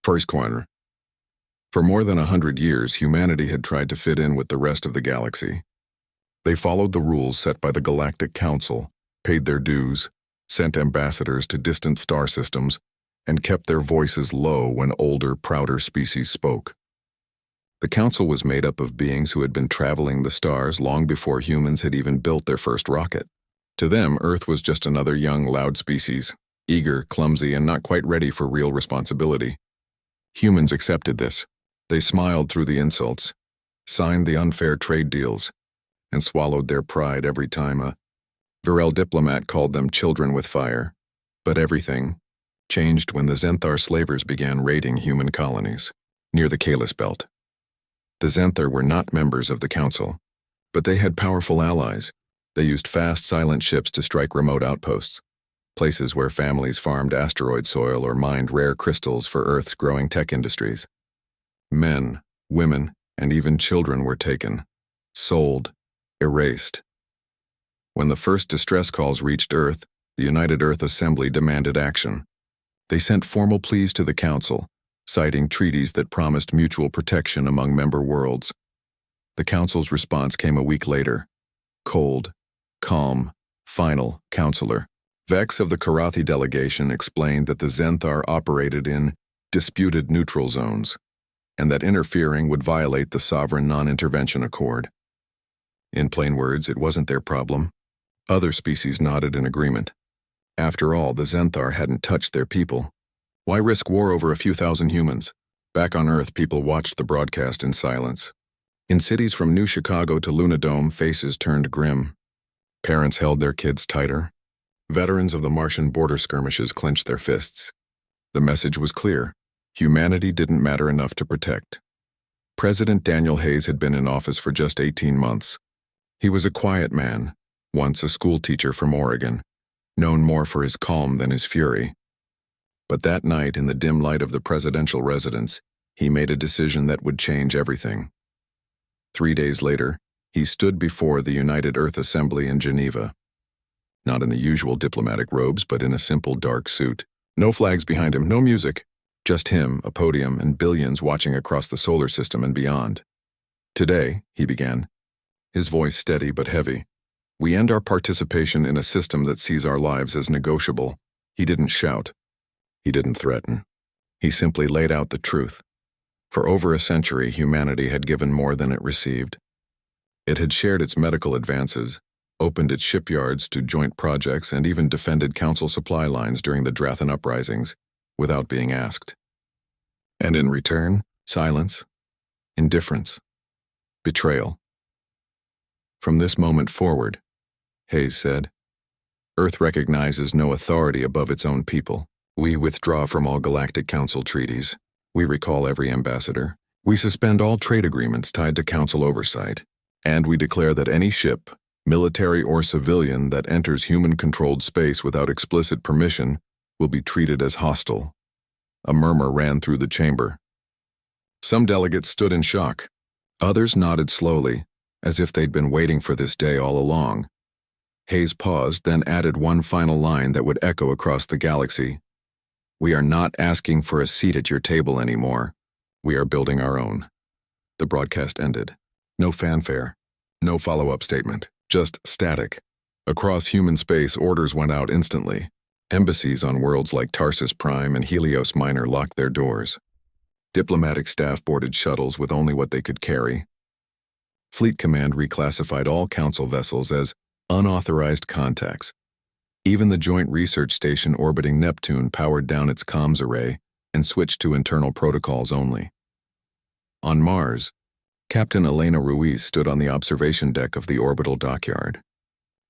First corner. For more than 100 years, humanity had tried to fit in with the rest of the galaxy. They followed the rules set by the Galactic Council, paid their dues, sent ambassadors to distant star systems, and kept their voices low when older, prouder species spoke. The Council was made up of beings who had been traveling the stars long before humans had even built their first rocket. To them, Earth was just another young, loud species, eager, clumsy, and not quite ready for real responsibility. Humans accepted this. They smiled through the insults, signed the unfair trade deals, and swallowed their pride every time a Virel diplomat called them children with fire. But everything changed when the Zenthar slavers began raiding human colonies near the Kalis Belt. The Zenthar were not members of the Council, but they had powerful allies. They used fast, silent ships to strike remote outposts, places where families farmed asteroid soil or mined rare crystals for Earth's growing tech industries. Men, women, and even children were taken, sold, erased. When the first distress calls reached Earth, the United Earth Assembly demanded action. They sent formal pleas to the Council, citing treaties that promised mutual protection among member worlds. The Council's response came a week later. Cold, calm, final, Counselor. Vex of the Karathi delegation explained that the Zenthar operated in disputed neutral zones, and that interfering would violate the Sovereign Non-Intervention Accord. In plain words, it wasn't their problem. Other species nodded in agreement. After all, the Zenthar hadn't touched their people. Why risk war over a few thousand humans? Back on Earth, people watched the broadcast in silence. In cities from New Chicago to Lunadome, faces turned grim. Parents held their kids tighter. Veterans of the Martian border skirmishes clenched their fists. The message was clear. Humanity didn't matter enough to protect. President Daniel Hayes had been in office for just 18 months. He was a quiet man, once a schoolteacher from Oregon, known more for his calm than his fury. But that night, in the dim light of the presidential residence, he made a decision that would change everything. 3 days later, he stood before the United Earth Assembly in Geneva. Not in the usual diplomatic robes, but in a simple dark suit. No flags behind him, no music. Just him, a podium, and billions watching across the solar system and beyond. Today, he began, his voice steady but heavy, we end our participation in a system that sees our lives as negotiable. He didn't shout. He didn't threaten. He simply laid out the truth. For over a century, humanity had given more than it received. It had shared its medical advances, opened its shipyards to joint projects, and even defended Council supply lines during the Drathan uprisings, without being asked. And in return, silence, indifference, betrayal. From this moment forward, Hayes said, Earth recognizes no authority above its own people. We withdraw from all Galactic Council treaties. We recall every ambassador. We suspend all trade agreements tied to Council oversight. And we declare that any ship, military or civilian, that enters human-controlled space without explicit permission will be treated as hostile. A murmur ran through the chamber. Some delegates stood in shock. Others nodded slowly, as if they'd been waiting for this day all along. Hayes paused, then added one final line that would echo across the galaxy. We are not asking for a seat at your table anymore. We are building our own. The broadcast ended. No fanfare. No follow-up statement. Just static. Across human space, orders went out instantly. Embassies on worlds like Tarsus Prime and Helios Minor locked their doors. Diplomatic staff boarded shuttles with only what they could carry. Fleet Command reclassified all Council vessels as unauthorized contacts. Even the Joint Research Station orbiting Neptune powered down its comms array and switched to internal protocols only. On Mars, Captain Elena Ruiz stood on the observation deck of the orbital dockyard,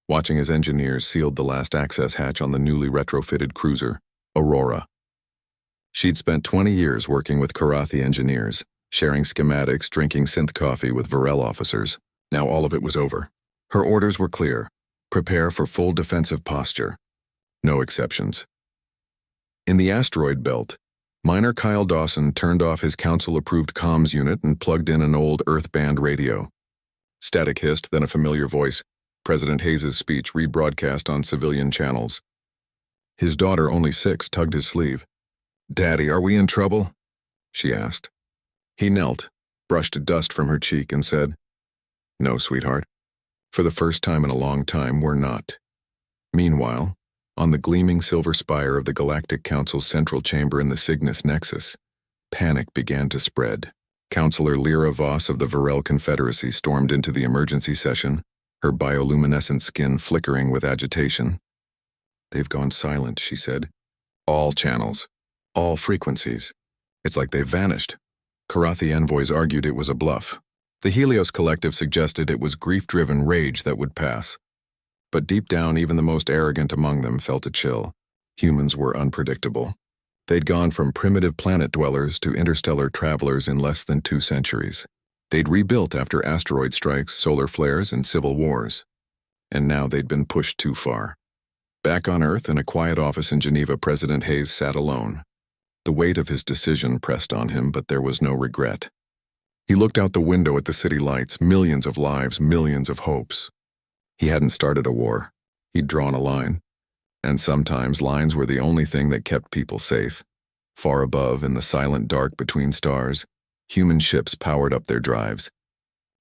watching as engineers sealed the last access hatch on the newly retrofitted cruiser, Aurora. She'd spent 20 years working with Karathi engineers, sharing schematics, drinking synth coffee with Virel officers. Now all of it was over. Her orders were clear. Prepare for full defensive posture. No exceptions. In the asteroid belt, Miner Kyle Dawson turned off his Council-approved comms unit and plugged in an old Earth-band radio. Static hissed, then a familiar voice. President Hayes' speech rebroadcast on civilian channels. His daughter, only 6, tugged his sleeve. Daddy, are we in trouble? she asked. He knelt, brushed dust from her cheek, and said, "No, sweetheart. For the first time in a long time, we're not." Meanwhile, on the gleaming silver spire of the Galactic Council's central chamber in the Cygnus Nexus, panic began to spread. Counselor Lyra Voss of the Varel Confederacy stormed into the emergency session, her bioluminescent skin flickering with agitation. "They've gone silent," she said. "All channels. All frequencies. It's like they've vanished." Karathi envoys argued it was a bluff. The Helios Collective suggested it was grief-driven rage that would pass. But deep down, even the most arrogant among them felt a chill. Humans were unpredictable. They'd gone from primitive planet dwellers to interstellar travelers in less than 2 centuries. They'd rebuilt after asteroid strikes, solar flares, and civil wars. And now they'd been pushed too far. Back on Earth, in a quiet office in Geneva, President Hayes sat alone. The weight of his decision pressed on him, but there was no regret. He looked out the window at the city lights, millions of lives, millions of hopes. He hadn't started a war. He'd drawn a line. And sometimes lines were the only thing that kept people safe. Far above, in the silent dark between stars, human ships powered up their drives.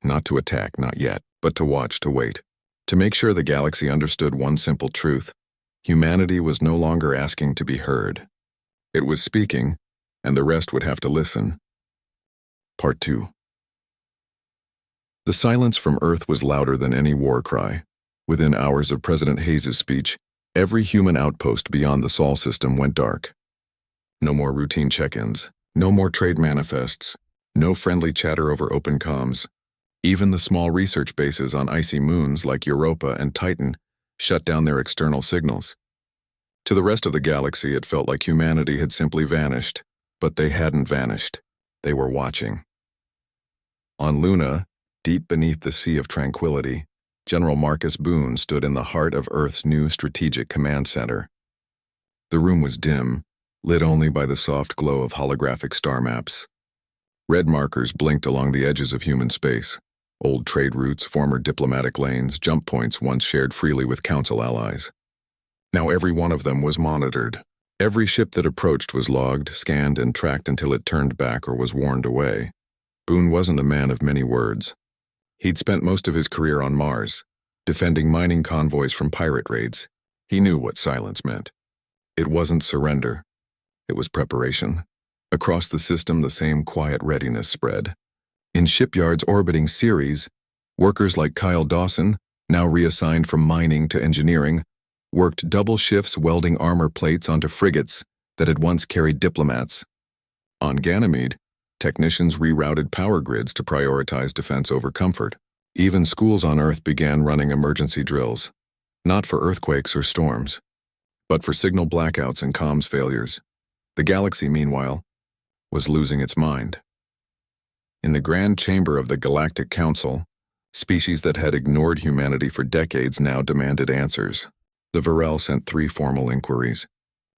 Not to attack, not yet, but to watch, to wait. To make sure the galaxy understood one simple truth. Humanity was no longer asking to be heard. It was speaking, and the rest would have to listen. Part 2. The silence from Earth was louder than any war cry. Within hours of President Hayes' speech, every human outpost beyond the Sol system went dark. No more routine check-ins, no more trade manifests, no friendly chatter over open comms. Even the small research bases on icy moons like Europa and Titan shut down their external signals. To the rest of the galaxy, it felt like humanity had simply vanished, but they hadn't vanished. They were watching. On Luna, deep beneath the Sea of Tranquility, General Marcus Boone stood in the heart of Earth's new strategic command center. The room was dim, lit only by the soft glow of holographic star maps. Red markers blinked along the edges of human space. Old trade routes, former diplomatic lanes, jump points once shared freely with Council allies. Now every one of them was monitored. Every ship that approached was logged, scanned, and tracked until it turned back or was warned away. Boone wasn't a man of many words. He'd spent most of his career on Mars, defending mining convoys from pirate raids. He knew what silence meant. It wasn't surrender. It was preparation. Across the system, the same quiet readiness spread. In shipyards orbiting Ceres, workers like Kyle Dawson, now reassigned from mining to engineering, worked double shifts welding armor plates onto frigates that had once carried diplomats. On Ganymede, technicians rerouted power grids to prioritize defense over comfort. Even schools on Earth began running emergency drills, not for earthquakes or storms, but for signal blackouts and comms failures. The galaxy, meanwhile, was losing its mind. In the grand chamber of the Galactic Council, species that had ignored humanity for decades now demanded answers. The Varel sent 3 formal inquiries.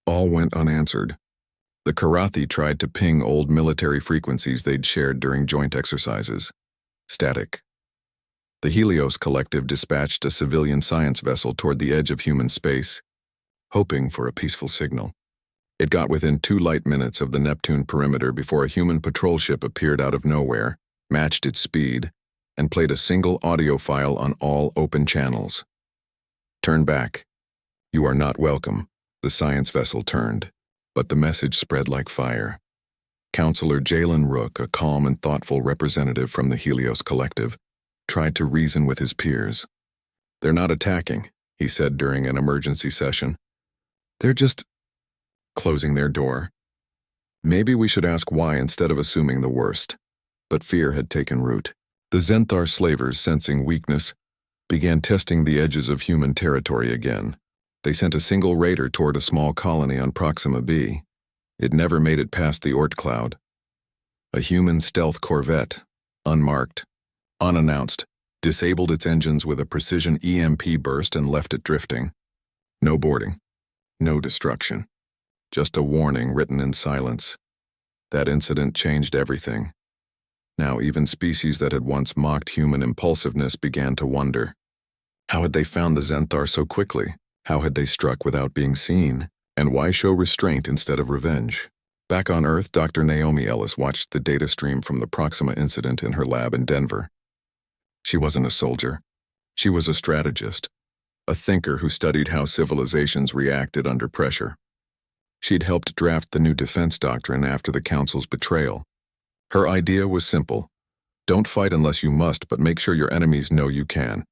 All went unanswered. The Karathi tried to ping old military frequencies they'd shared during joint exercises. Static. The Helios Collective dispatched a civilian science vessel toward the edge of human space, hoping for a peaceful signal. It got within 2 light minutes of the Neptune perimeter before a human patrol ship appeared out of nowhere, matched its speed, and played a single audio file on all open channels. "Turn back. You are not welcome." The science vessel turned, but the message spread like fire. Counselor Jalen Rook, a calm and thoughtful representative from the Helios Collective, tried to reason with his peers. "They're not attacking," he said during an emergency session. "They're just closing their door. Maybe we should ask why instead of assuming the worst." But fear had taken root. The Zenthar slavers, sensing weakness, began testing the edges of human territory again. They sent a single raider toward a small colony on Proxima B. It never made it past the Oort cloud. A human stealth corvette, unmarked, unannounced, disabled its engines with a precision EMP burst and left it drifting. No boarding. No destruction. Just a warning written in silence. That incident changed everything. Now even species that had once mocked human impulsiveness began to wonder. How had they found the Zenthar so quickly? How had they struck without being seen? And why show restraint instead of revenge? Back on Earth, Dr. Naomi Ellis watched the data stream from the Proxima incident in her lab in Denver. She wasn't a soldier. She was a strategist, a thinker who studied how civilizations reacted under pressure. She'd helped draft the new defense doctrine after the Council's betrayal. Her idea was simple. Don't fight unless you must, but make sure your enemies know you can.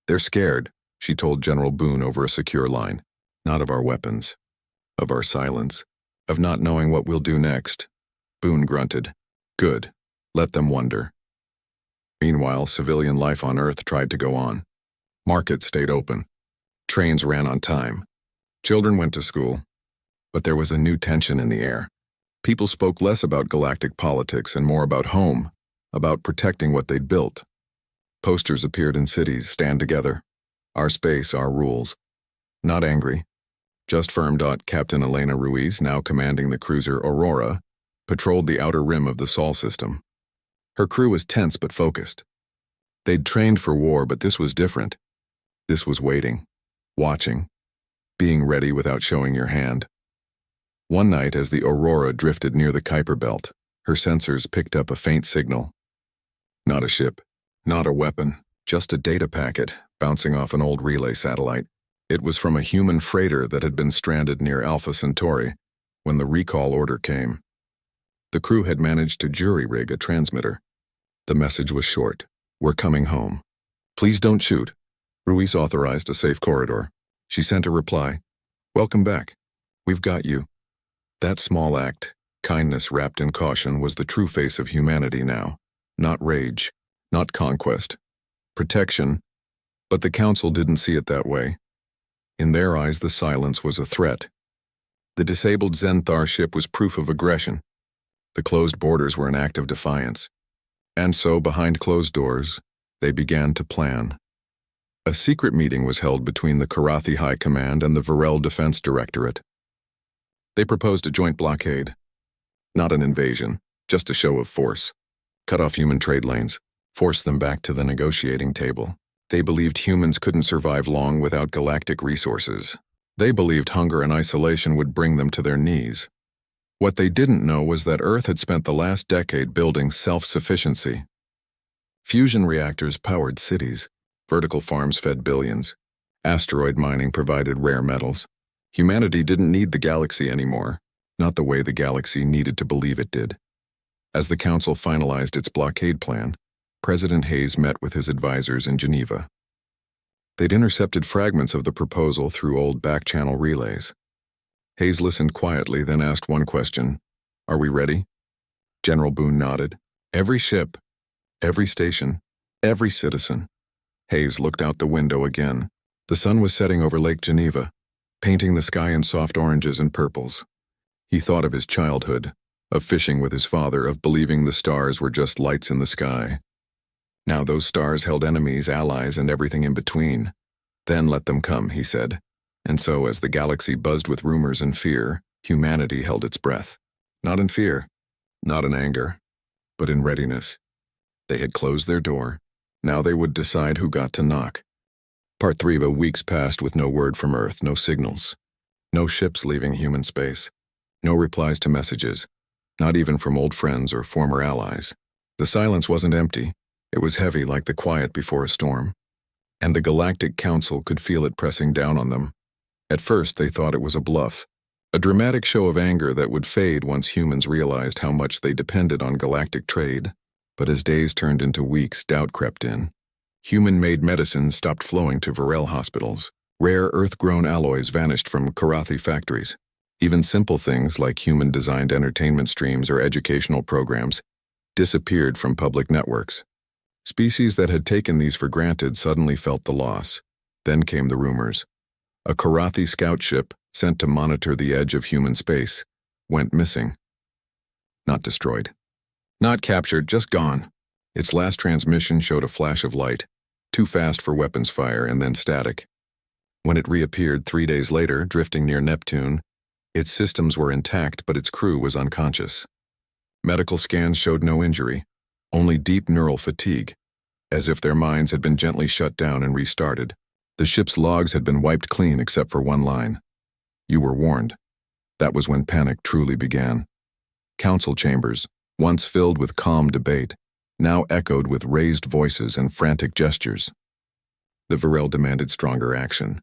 They're scared, she told General Boone over a secure line. Not of our weapons, of our silence, of not knowing what we'll do next. Boone grunted. Good. Let them wonder. Meanwhile, civilian life on Earth tried to go on. Markets stayed open. Trains ran on time. Children went to school. But there was a new tension in the air. People spoke less about galactic politics and more about home, about protecting what they'd built. Posters appeared in cities, stand together. Our space, our rules. Not angry. Just firm. Captain Elena Ruiz, now commanding the cruiser Aurora, patrolled the outer rim of the Sol system. Her crew was tense but focused. They'd trained for war, but this was different. This was waiting, watching, being ready without showing your hand. One night, as the Aurora drifted near the Kuiper Belt, her sensors picked up a faint signal. Not a ship, not a weapon, just a data packet bouncing off an old relay satellite. It was from a human freighter that had been stranded near Alpha Centauri when the recall order came. The crew had managed to jury-rig a transmitter. The message was short. We're coming home. Please don't shoot. Ruiz authorized a safe corridor. She sent a reply. Welcome back. We've got you. That small act, kindness wrapped in caution, was the true face of humanity now. Not rage, not conquest. Protection. But the Council didn't see it that way. In their eyes, the silence was a threat. The disabled Zenthar ship was proof of aggression. The closed borders were an act of defiance. And so, behind closed doors, they began to plan. A secret meeting was held between the Karathi High Command and the Varel Defense Directorate. They proposed a joint blockade. Not an invasion, just a show of force. Cut off human trade lanes, force them back to the negotiating table. They believed humans couldn't survive long without galactic resources. They believed hunger and isolation would bring them to their knees. What they didn't know was that Earth had spent the last decade building self-sufficiency. Fusion reactors powered cities. Vertical farms fed billions. Asteroid mining provided rare metals. Humanity didn't need the galaxy anymore, not the way the galaxy needed to believe it did. As the Council finalized its blockade plan, President Hayes met with his advisors in Geneva. They'd intercepted fragments of the proposal through old back-channel relays. Hayes listened quietly, then asked one question. Are we ready? General Boone nodded. Every ship, every station, every citizen. Hayes looked out the window again. The sun was setting over Lake Geneva, painting the sky in soft oranges and purples. He thought of his childhood, of fishing with his father, of believing the stars were just lights in the sky. Now those stars held enemies, allies, and everything in between. Then let them come, he said. And so, as the galaxy buzzed with rumors and fear, humanity held its breath. Not in fear, not in anger, but in readiness. They had closed their door. Now they would decide who got to knock. Part 3 of weeks passed with no word from Earth, no signals. No ships leaving human space. No replies to messages, not even from old friends or former allies. The silence wasn't empty. It was heavy like the quiet before a storm. And the Galactic Council could feel it pressing down on them. At first, they thought it was a bluff, a dramatic show of anger that would fade once humans realized how much they depended on galactic trade. But as days turned into weeks, doubt crept in. Human-made medicines stopped flowing to Varel hospitals. Rare Earth-grown alloys vanished from Karathi factories. Even simple things like human-designed entertainment streams or educational programs disappeared from public networks. Species that had taken these for granted suddenly felt the loss. Then came the rumors. A Karathi scout ship, sent to monitor the edge of human space, went missing. Not destroyed. Not captured, just gone. Its last transmission showed a flash of light, too fast for weapons fire and then static. When it reappeared 3 days later, drifting near Neptune, its systems were intact but its crew was unconscious. Medical scans showed no injury, only deep neural fatigue, as if their minds had been gently shut down and restarted. The ship's logs had been wiped clean except for one line. You were warned. That was when panic truly began. Council chambers, once filled with calm debate, now echoed with raised voices and frantic gestures. The Varel demanded stronger action.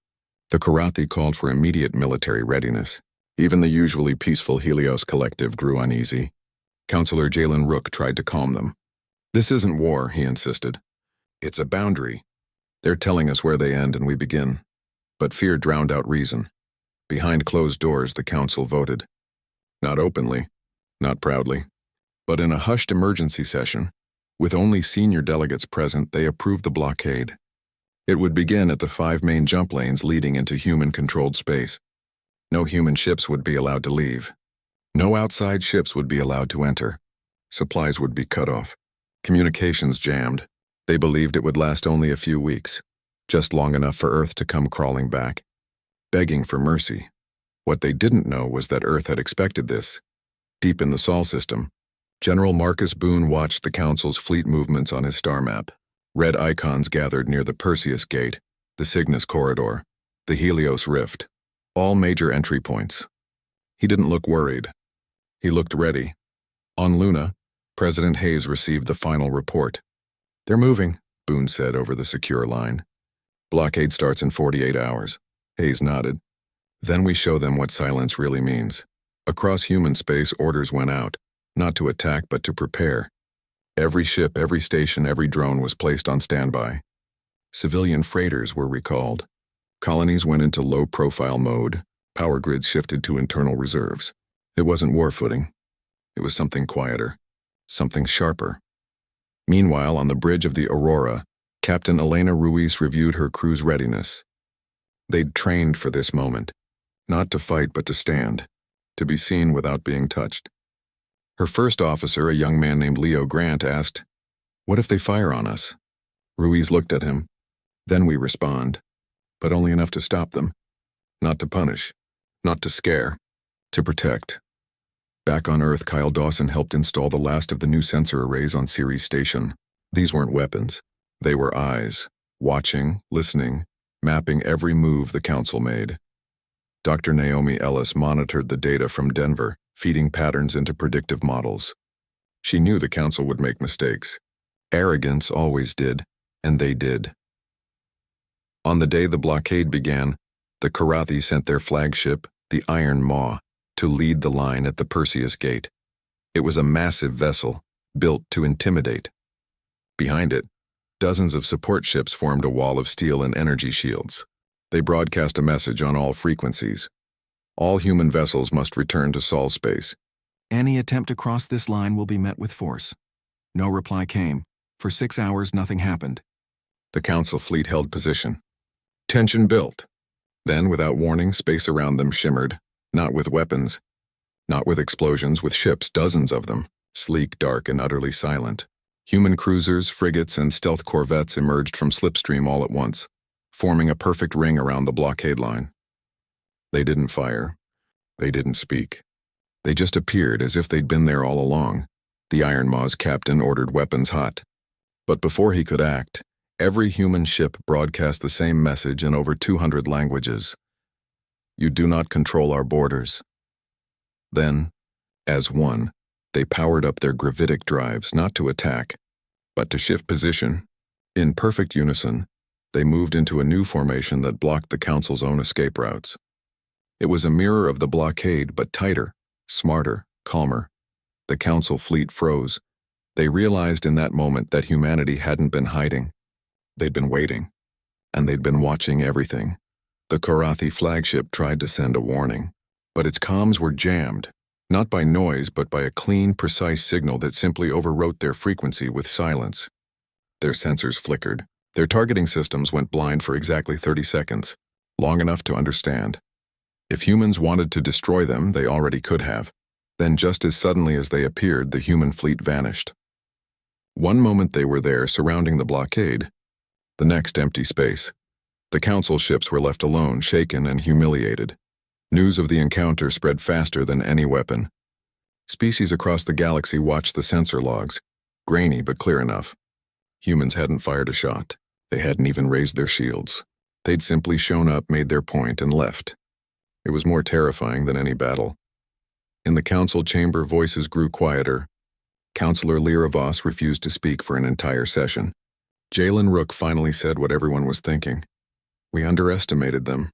The Karathi called for immediate military readiness. Even the usually peaceful Helios Collective grew uneasy. Councillor Jalen Rook tried to calm them. "This isn't war," he insisted. "It's a boundary. They're telling us where they end and we begin." But fear drowned out reason. Behind closed doors, the council voted. Not openly, not proudly, but in a hushed emergency session, with only senior delegates present, they approved the blockade. It would begin at the 5 main jump lanes leading into human-controlled space. No human ships would be allowed to leave. No outside ships would be allowed to enter. Supplies would be cut off. Communications jammed. They believed it would last only a few weeks, just long enough for Earth to come crawling back, begging for mercy. What they didn't know was that Earth had expected this. Deep in the Sol system, General Marcus Boone watched the Council's fleet movements on his star map. Red icons gathered near the Perseus Gate, the Cygnus Corridor, the Helios Rift, all major entry points. He didn't look worried. He looked ready. On Luna, President Hayes received the final report. "They're moving," Boone said over the secure line. "Blockade starts in 48 hours. Hayes nodded. "Then we show them what silence really means." Across human space, orders went out, not to attack but to prepare. Every ship, every station, every drone was placed on standby. Civilian freighters were recalled. Colonies went into low-profile mode. Power grids shifted to internal reserves. It wasn't war footing. It was something quieter, something sharper. Meanwhile, on the bridge of the Aurora, Captain Elena Ruiz reviewed her crew's readiness. They'd trained for this moment, not to fight but to stand, to be seen without being touched. Her first officer, a young man named Leo Grant, asked, "What if they fire on us?" Ruiz looked at him. "Then we respond, but only enough to stop them. Not to punish, not to scare, to protect." Back on Earth, Kyle Dawson helped install the last of the new sensor arrays on Ceres Station. These weren't weapons. They were eyes, watching, listening, mapping every move the Council made. Dr. Naomi Ellis monitored the data from Denver, feeding patterns into predictive models. She knew the Council would make mistakes. Arrogance always did, and they did. On the day the blockade began, the Karathi sent their flagship, the Iron Maw, to lead the line at the Perseus Gate. It was a massive vessel, built to intimidate. Behind it, dozens of support ships formed a wall of steel and energy shields. They broadcast a message on all frequencies. All human vessels must return to Sol space. "Any attempt to cross this line will be met with force." No reply came. For 6 hours, nothing happened. The Council fleet held position. Tension built. Then, without warning, space around them shimmered, not with weapons, not with explosions, with ships, dozens of them, sleek, dark, and utterly silent. Human cruisers, frigates, and stealth corvettes emerged from slipstream all at once, forming a perfect ring around the blockade line. They didn't fire. They didn't speak. They just appeared as if they'd been there all along. The Iron Maw's captain ordered weapons hot. But before he could act, every human ship broadcast the same message in over 200 languages. "You do not control our borders." Then, as one, they powered up their gravitic drives not to attack, but to shift position. In perfect unison, they moved into a new formation that blocked the Council's own escape routes. It was a mirror of the blockade, but tighter, smarter, calmer. The Council fleet froze. They realized in that moment that humanity hadn't been hiding. They'd been waiting, and they'd been watching everything. The Karathi flagship tried to send a warning, but its comms were jammed, not by noise but by a clean, precise signal that simply overwrote their frequency with silence. Their sensors flickered. Their targeting systems went blind for exactly 30 seconds, long enough to understand. If humans wanted to destroy them, they already could have. Then just as suddenly as they appeared, the human fleet vanished. One moment they were there, surrounding the blockade. The next, empty space. The Council ships were left alone, shaken and humiliated. News of the encounter spread faster than any weapon. Species across the galaxy watched the sensor logs, grainy but clear enough. Humans hadn't fired a shot. They hadn't even raised their shields. They'd simply shown up, made their point, and left. It was more terrifying than any battle. In the council chamber, voices grew quieter. Counselor Lyra Voss refused to speak for an entire session. Jalen Rook finally said what everyone was thinking. We underestimated them.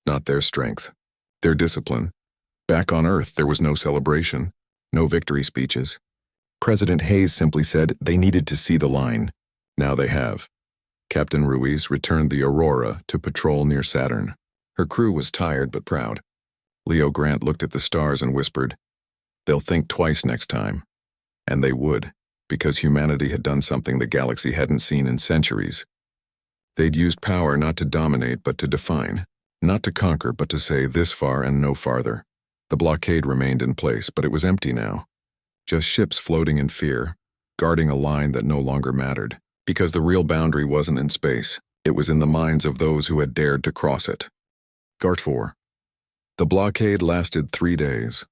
Not their strength. Their discipline. Back on Earth, there was no celebration. No victory speeches. President Hayes simply said they needed to see the line. Now they have. Captain Ruiz returned the Aurora to patrol near Saturn. Her crew was tired but proud. Leo Grant looked at the stars and whispered, "They'll think twice next time." And they would, because humanity had done something the galaxy hadn't seen in centuries. They'd used power not to dominate but to define, not to conquer but to say this far and no farther. The blockade remained in place, but it was empty now. Just ships floating in fear, guarding a line that no longer mattered. Because the real boundary wasn't in space, it was in the minds of those who had dared to cross it. Gartfor. The blockade lasted 3 days.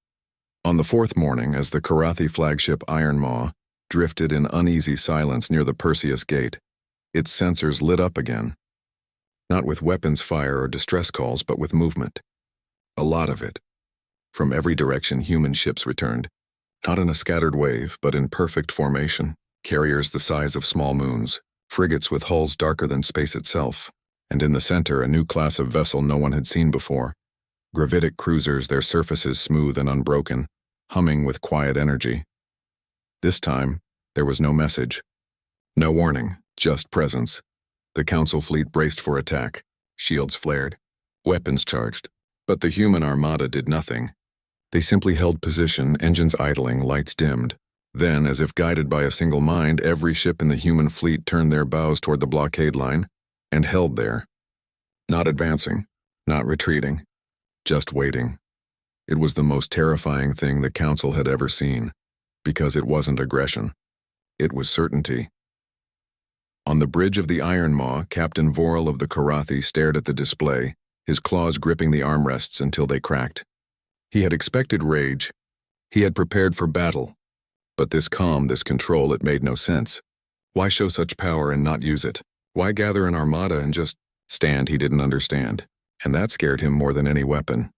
On the 4th morning, as the Karathi flagship Iron Maw drifted in uneasy silence near the Perseus Gate, its sensors lit up again. Not with weapons fire or distress calls, but with movement. A lot of it. From every direction, human ships returned. Not in a scattered wave, but in perfect formation. Carriers the size of small moons, frigates with hulls darker than space itself, and in the center a new class of vessel no one had seen before. Gravitic cruisers, their surfaces smooth and unbroken, humming with quiet energy. This time, there was no message. No warning, just presence. The Council fleet braced for attack, shields flared, weapons charged. But the human armada did nothing. They simply held position, engines idling, lights dimmed. Then, as if guided by a single mind, every ship in the human fleet turned their bows toward the blockade line and held there. Not advancing, not retreating, just waiting. It was the most terrifying thing the Council had ever seen, because it wasn't aggression. It was certainty. On the bridge of the Iron Maw, Captain Vorel of the Karathi stared at the display, his claws gripping the armrests until they cracked. He had expected rage. He had prepared for battle. But this calm, this control, it made no sense. Why show such power and not use it? Why gather an armada and just stand? He didn't understand. And that scared him more than any weapon.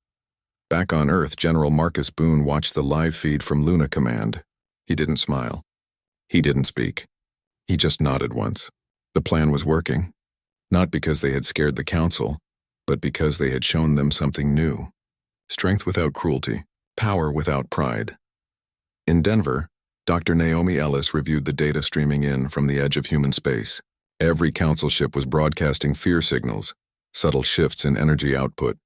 Back on Earth, General Marcus Boone watched the live feed from Luna Command. He didn't smile. He didn't speak. He just nodded once. The plan was working. Not because they had scared the Council, but because they had shown them something new. Strength without cruelty, power without pride. In Denver, Dr. Naomi Ellis reviewed the data streaming in from the edge of human space. Every Council ship was broadcasting fear signals, subtle shifts in energy output,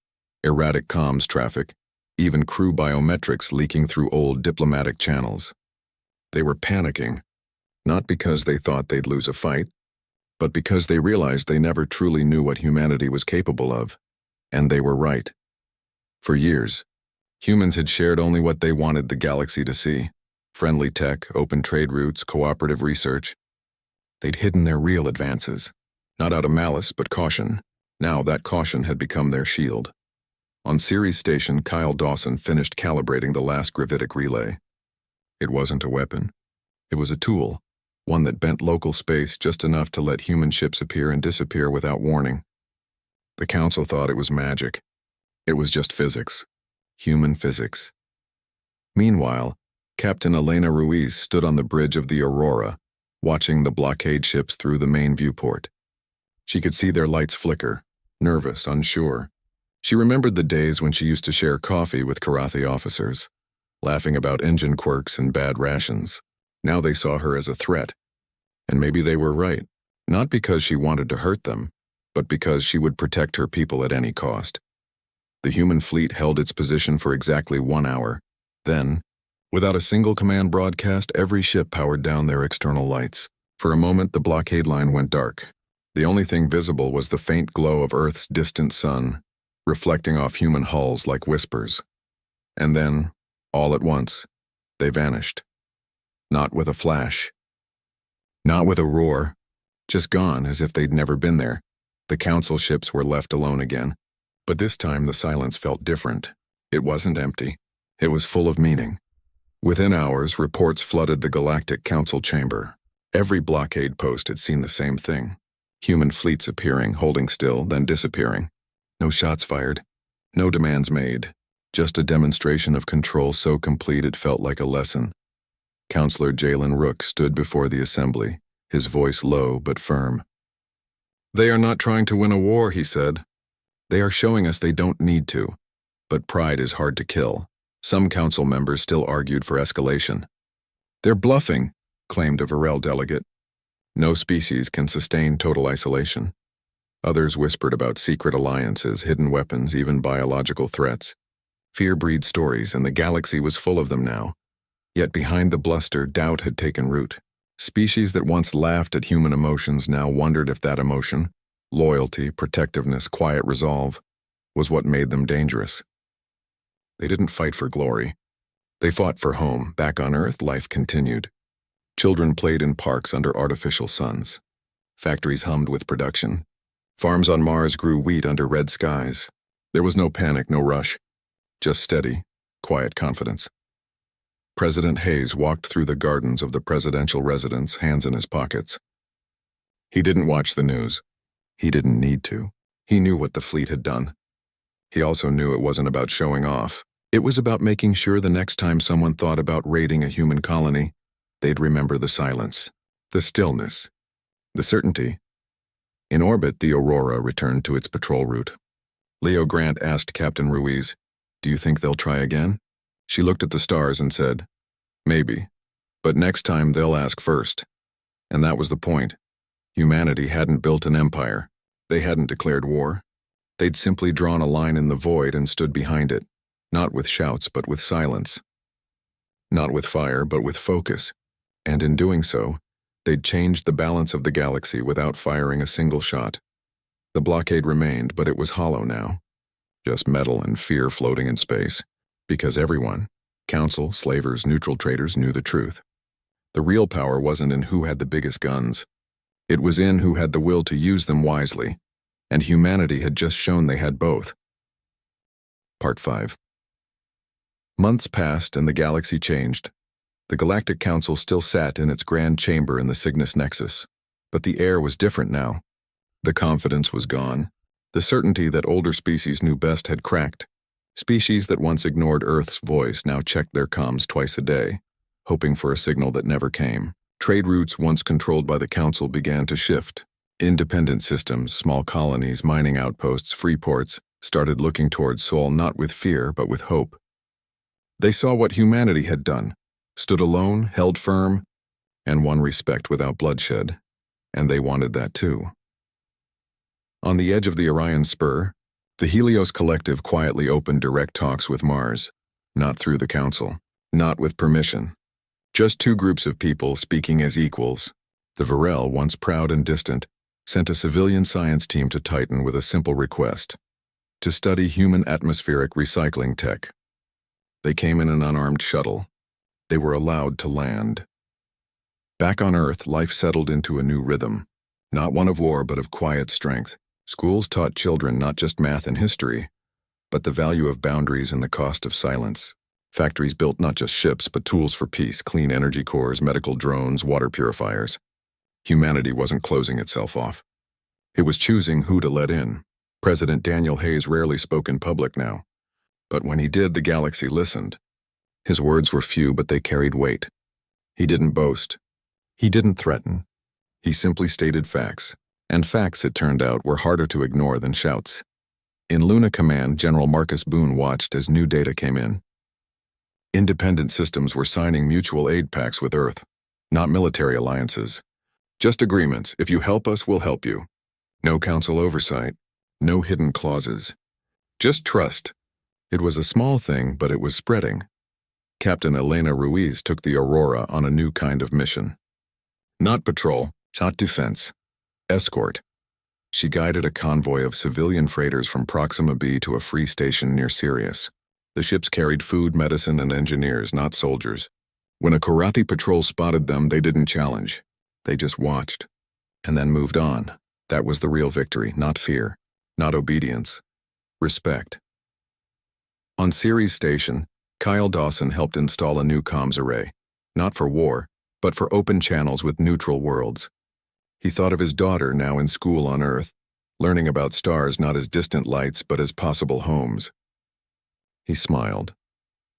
erratic comms traffic, even crew biometrics leaking through old diplomatic channels. They were panicking, not because they thought they'd lose a fight, but because they realized they never truly knew what humanity was capable of. And they were right. For years, humans had shared only what they wanted the galaxy to see. Friendly tech, open trade routes, cooperative research. They'd hidden their real advances, not out of malice but caution. Now that caution had become their shield. On Ceres Station, Kyle Dawson finished calibrating the last gravitic relay. It wasn't a weapon. It was a tool, one that bent local space just enough to let human ships appear and disappear without warning. The Council thought it was magic. It was just physics. Human physics. Meanwhile, Captain Elena Ruiz stood on the bridge of the Aurora, watching the blockade ships through the main viewport. She could see their lights flicker, nervous, unsure. She remembered the days when she used to share coffee with Karathi officers, laughing about engine quirks and bad rations. Now they saw her as a threat. And maybe they were right, not because she wanted to hurt them, but because she would protect her people at any cost. The human fleet held its position for exactly 1 hour. Then, without a single command broadcast, every ship powered down their external lights. For a moment, the blockade line went dark. The only thing visible was the faint glow of Earth's distant sun, reflecting off human hulls like whispers. And then, all at once, they vanished. Not with a flash. Not with a roar. Just gone, as if they'd never been there. The Council ships were left alone again. But this time the silence felt different. It wasn't empty. It was full of meaning. Within hours, reports flooded the Galactic Council chamber. Every blockade post had seen the same thing. Human fleets appearing, holding still, then disappearing. No shots fired. No demands made. Just a demonstration of control so complete it felt like a lesson. Counselor Jalen Rook stood before the assembly, his voice low but firm. "They are not trying to win a war," he said. "They are showing us they don't need to. But pride is hard to kill." Some council members still argued for escalation. "They're bluffing," claimed a Varel delegate. "No species can sustain total isolation." Others whispered about secret alliances, hidden weapons, even biological threats. Fear breeds stories, and the galaxy was full of them now. Yet behind the bluster, doubt had taken root. Species that once laughed at human emotions now wondered if that emotion, loyalty, protectiveness, quiet resolve, was what made them dangerous. They didn't fight for glory. They fought for home. Back on Earth, life continued. Children played in parks under artificial suns. Factories hummed with production. Farms on Mars grew wheat under red skies. There was no panic, no rush. Just steady, quiet confidence. President Hayes walked through the gardens of the presidential residence, hands in his pockets. He didn't watch the news. He didn't need to. He knew what the fleet had done. He also knew it wasn't about showing off. It was about making sure the next time someone thought about raiding a human colony, they'd remember the silence, the stillness, the certainty. In orbit, the Aurora returned to its patrol route. Leo Grant asked Captain Ruiz, "Do you think they'll try again?" She looked at the stars and said, "Maybe. But next time they'll ask first." And that was the point. Humanity hadn't built an empire. They hadn't declared war. They'd simply drawn a line in the void and stood behind it, not with shouts but with silence. Not with fire but with focus. And in doing so, they'd changed the balance of the galaxy without firing a single shot. The blockade remained, but it was hollow now. Just metal and fear floating in space. Because everyone, council, slavers, neutral traders, knew the truth. The real power wasn't in who had the biggest guns. It was in who had the will to use them wisely, and humanity had just shown they had both. Part 5. Months passed and the galaxy changed. The Galactic Council still sat in its grand chamber in the Cygnus Nexus, but the air was different now. The confidence was gone. The certainty that older species knew best had cracked. Species that once ignored Earth's voice now checked their comms twice a day, hoping for a signal that never came. Trade routes once controlled by the Council began to shift. Independent systems, small colonies, mining outposts, free ports, started looking towards Sol not with fear but with hope. They saw what humanity had done, stood alone, held firm, and won respect without bloodshed. And they wanted that too. On the edge of the Orion Spur, the Helios Collective quietly opened direct talks with Mars, not through the Council, not with permission. Just two groups of people speaking as equals. The Varel, once proud and distant, sent a civilian science team to Titan with a simple request: to study human atmospheric recycling tech. They came in an unarmed shuttle. They were allowed to land. Back on Earth, life settled into a new rhythm, not one of war but of quiet strength. Schools taught children not just math and history, but the value of boundaries and the cost of silence. Factories built not just ships, but tools for peace, clean energy cores, medical drones, water purifiers. Humanity wasn't closing itself off. It was choosing who to let in. President Daniel Hayes rarely spoke in public now, but when he did, the galaxy listened. His words were few, but they carried weight. He didn't boast. He didn't threaten. He simply stated facts. And facts, it turned out, were harder to ignore than shouts. In Luna Command, General Marcus Boone watched as new data came in. Independent systems were signing mutual aid pacts with Earth, not military alliances. Just agreements: if you help us, we'll help you. No council oversight, no hidden clauses. Just trust. It was a small thing, but it was spreading. Captain Elena Ruiz took the Aurora on a new kind of mission. Not patrol, not defense. Escort. She guided a convoy of civilian freighters from Proxima B to a free station near Sirius. The ships carried food, medicine, and engineers, not soldiers. When a Karate patrol spotted them, they didn't challenge. They just watched. And then moved on. That was the real victory, not fear, not obedience. Respect. On Ceres Station, Kyle Dawson helped install a new comms array. Not for war, but for open channels with neutral worlds. He thought of his daughter now in school on Earth, learning about stars not as distant lights but as possible homes. He smiled.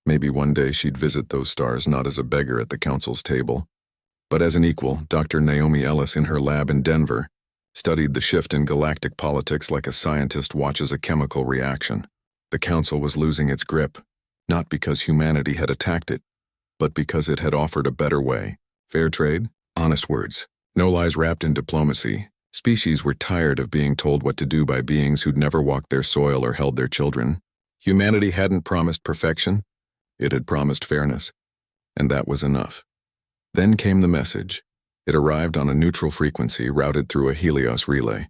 Maybe one day she'd visit those stars not as a beggar at the council's table, but as an equal. Dr. Naomi Ellis in her lab in Denver studied the shift in galactic politics like a scientist watches a chemical reaction. The council was losing its grip, not because humanity had attacked it, but because it had offered a better way. Fair trade, honest words, no lies wrapped in diplomacy. Species were tired of being told what to do by beings who'd never walked their soil or held their children. Humanity hadn't promised perfection, it had promised fairness, and that was enough. Then came the message. It arrived on a neutral frequency routed through a Helios relay.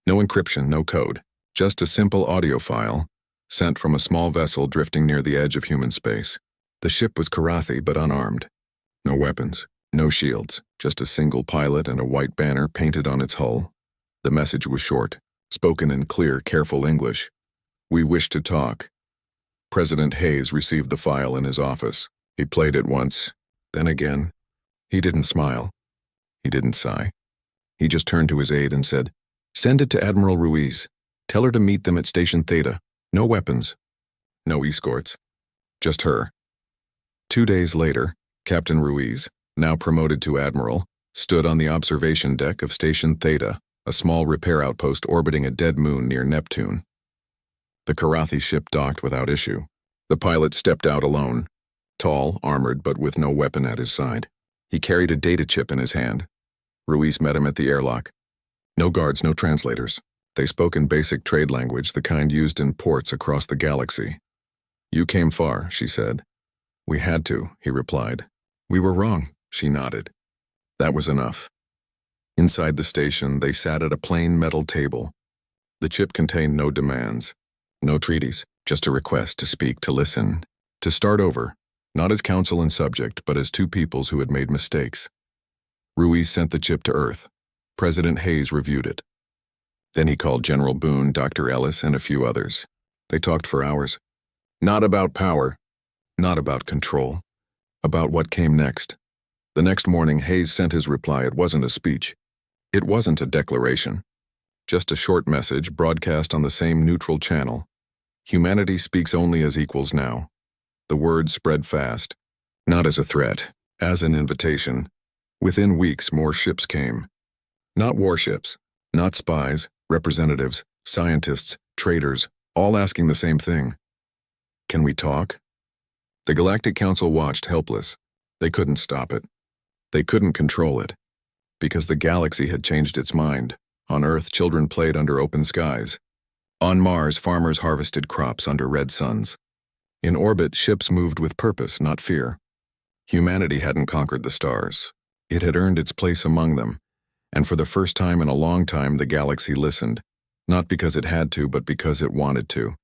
No encryption, no code, just a simple audio file sent from a small vessel drifting near the edge of human space. The ship was Karathi but unarmed. No weapons, no shields, just a single pilot and a white banner painted on its hull. The message was short, spoken in clear, careful English. We wish to talk. President Hayes received the file in his office. He played it once, then again. He didn't smile. He didn't sigh. He just turned to his aide and said, "Send it to Admiral Ruiz. Tell her to meet them at Station Theta. No weapons. No escorts. Just her." 2 days later, Captain Ruiz, now promoted to Admiral, stood on the observation deck of Station Theta, a small repair outpost orbiting a dead moon near Neptune. The Karathi ship docked without issue. The pilot stepped out alone, tall, armored, but with no weapon at his side. He carried a data chip in his hand. Ruiz met him at the airlock. No guards, no translators. They spoke in basic trade language, the kind used in ports across the galaxy. "You came far," she said. "We had to," he replied. "We were wrong," she nodded. That was enough. Inside the station, they sat at a plain metal table. The chip contained no demands, no treaties, just a request to speak, to listen, to start over, not as counsel and subject, but as two peoples who had made mistakes. Ruiz sent the chip to Earth. President Hayes reviewed it. Then he called General Boone, Dr. Ellis, and a few others. They talked for hours. Not about power, not about control, about what came next. The next morning, Hayes sent his reply. It wasn't a speech. It wasn't a declaration. Just a short message broadcast on the same neutral channel. Humanity speaks only as equals now. The words spread fast, not as a threat, as an invitation. Within weeks, more ships came. Not warships, not spies, representatives, scientists, traders, all asking the same thing. Can we talk? The Galactic Council watched, helpless. They couldn't stop it. They couldn't control it. Because the galaxy had changed its mind. On Earth, children played under open skies. On Mars, farmers harvested crops under red suns. In orbit, ships moved with purpose, not fear. Humanity hadn't conquered the stars. It had earned its place among them. And for the first time in a long time, the galaxy listened. Not because it had to, but because it wanted to.